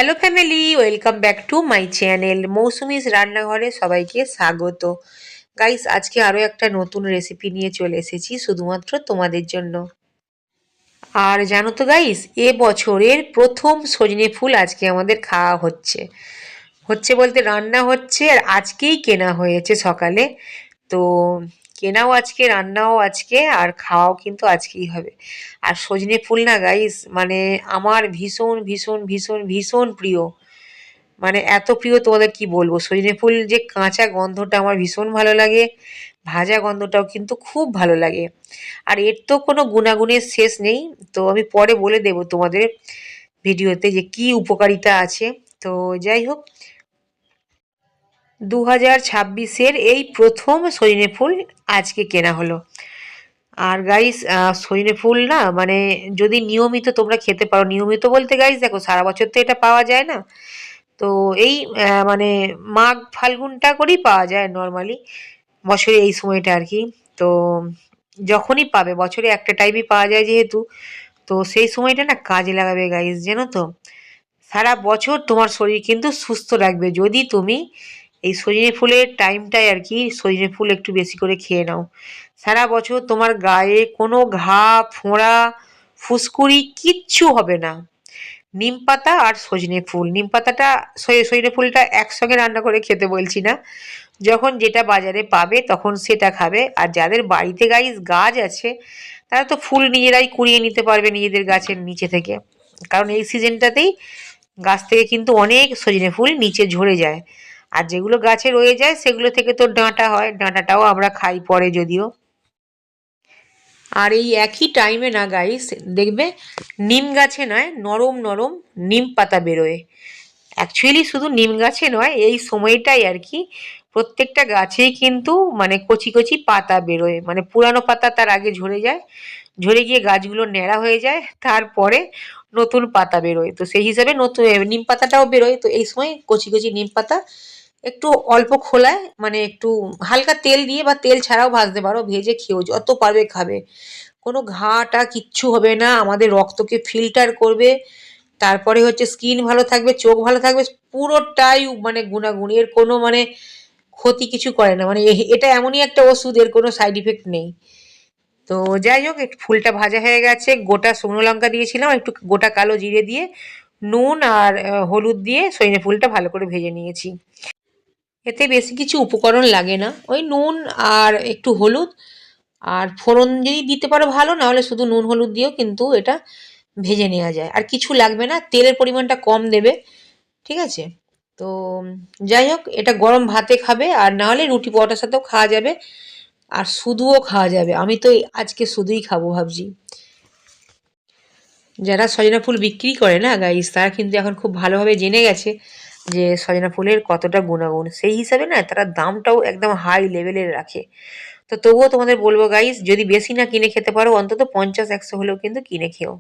Hello family, welcome back to my channel Mousumi's রান্নাঘরে সবাইকে স্বাগত। গাইস, আজকে আরও একটা নতুন রেসিপি নিয়ে চলে এসেছি শুধুমাত্র তোমাদের জন্য। আর জানো তো গাইস, এ বছরের প্রথম সজনে ফুল আজকে আমাদের খাওয়া হচ্ছে হচ্ছে বলতে রান্না হচ্ছে, আর আজকেই কেনা হয়েছে সকালে। তো কেনাও আজকে, রান্নাও আজকে, আর খাওয়াও কিন্তু আজকেই হবে। আর সজনে ফুল না গাইস, মানে আমার ভীষণ ভীষণ ভীষণ ভীষণ প্রিয়। মানে এত প্রিয় তোমাদের কি বলবো। সজনে ফুল যে কাঁচা গন্ধটা আমার ভীষণ ভালো লাগে, ভাজা গন্ধটাও কিন্তু খুব ভালো লাগে। আর এর তো কোনো গুণাগুণের শেষ নেই। তো আমি পরে বলে দেব তোমাদের ভিডিওতে যে কি উপকারিতা আছে। তো যাই হোক, 2026-এর এই প্রথম সজনে ফুল আজকে কেনা হলো। আর গাইস, সজনে ফুল না মানে যদি নিয়মিত তোমরা খেতে পারো, নিয়মিত বলতে গাইস দেখো সারা বছর তো এটা পাওয়া যায় না। তো এই মানে মাঘ ফাল্গুনটা করেই পাওয়া যায় নর্মালি, বছরে এই সময়টা আর কি। তো যখনই পাবে, বছরে একটা টাইমই পাওয়া যায় যেহেতু, তো সেই সময়টা না কাজে লাগাবে গাইস, জানো তো। সারা বছর তোমার শরীর কিন্তু সুস্থ রাখবে যদি তুমি এই সজনে ফুলের টাইমটায় আর কি সজনে ফুল একটু বেশি করে খেয়ে নাও। সারা বছর তোমার গায়ে কোনো ঘা, ফোঁড়া, ফুসকুড়ি কিচ্ছু হবে না। নিম পাতা আর সজনে ফুল, নিম পাতাটা সজনে ফুলটা একসঙ্গে রান্না করে খেতে বলছি না, যখন যেটা বাজারে পাবে তখন সেটা খাবে। আর যাদের বাড়িতে গাছ আছে তারা তো ফুল নিজেরাই কুড়িয়ে নিতে পারবে নিজেদের গাছের নিচে থেকে, কারণ এই সিজনটাতেই গাছ থেকে কিন্তু অনেক সজনে ফুল নিচে ঝরে যায়। আর যেগুলো গাছে রয়ে যায় সেগুলো থেকে তো ডাঁটা হয়, ডাঁটাটাও আমরা খাই পরে যদিও। আর এই একই টাইমে না গাইস, দেখবে নিম গাছে নয়, নরম নরম নিম পাতা বেরোয়। অ্যাকচুয়ালি শুধু নিম গাছে নয়, এই সময়টাই আর কি প্রত্যেকটা গাছেই কিন্তু মানে কচি কচি পাতা বেরোয়, মানে পুরানো পাতা তার আগে ঝরে যায়, ঝরে গিয়ে গাছগুলো ন্যাড়া হয়ে যায়, তারপরে নতুন পাতা বেরোয়। তো সেই হিসাবে নতুন নিম পাতাটাও বেরোয়। তো এই সময় কচি কচি নিম পাতা একটু অল্প খোলায়, মানে একটু হালকা তেল দিয়ে বা তেল ছাড়াও ভাজতে পারো, ভেজে খেয়েও যত পারবে খাবে। কোনো ঘাটা কিচ্ছু হবে না, আমাদের রক্তকে ফিল্টার করবে, তারপরে হচ্ছে স্কিন ভালো থাকবে, চোখ ভালো থাকবে, পুরোটাই মানে গুণাগুণ। এর কোনো মানে ক্ষতি কিছু করে না, মানে এটা এমনই একটা ওষুধ, এর কোনো সাইড ইফেক্ট নেই। তো যাই হোক, একটু ফুলটা ভাজা হয়ে গেছে, গোটা শুকনো লঙ্কা দিয়েছিলাম, একটু গোটা কালো জিরে দিয়ে নুন আর হলুদ দিয়ে সজনে ফুলটা ভালো করে ভেজে নিয়েছি। এতে বেশি কিছু উপকরণ লাগে না, ওই নুন আর একটু হলুদ, আর ফোড়ন যদি দিতে পারো ভালো, না হলে শুধু নুন হলুদ দিয়েও কিন্তু এটা ভেজে নেওয়া যায়। আর কিছু লাগবে না, তেলের পরিমাণটা কম দেবে, ঠিক আছে। তো যাই হোক, এটা গরম ভাতে খাবে, আর না হলে রুটি পরোটার সাথেও খাওয়া যাবে, আর শুধুও খাওয়া যাবে। আমি তো আজকে শুধুই খাবো ভাবছি। যারা সজনা ফুল বিক্রি করে না গাইস, তারা কিন্তু এখন খুব ভালোভাবে জেনে গেছে যে সজনা ফুলের কতটা গুণাগুণ, সেই হিসাবে না তারা দামটাও একদম হাই লেভেলের রাখে। তো তবুও তোমাদের বলবো গাইস, যদি বেশি না কিনে খেতে পারো অন্তত 50-100 হলেও কিন্তু কিনে খেও।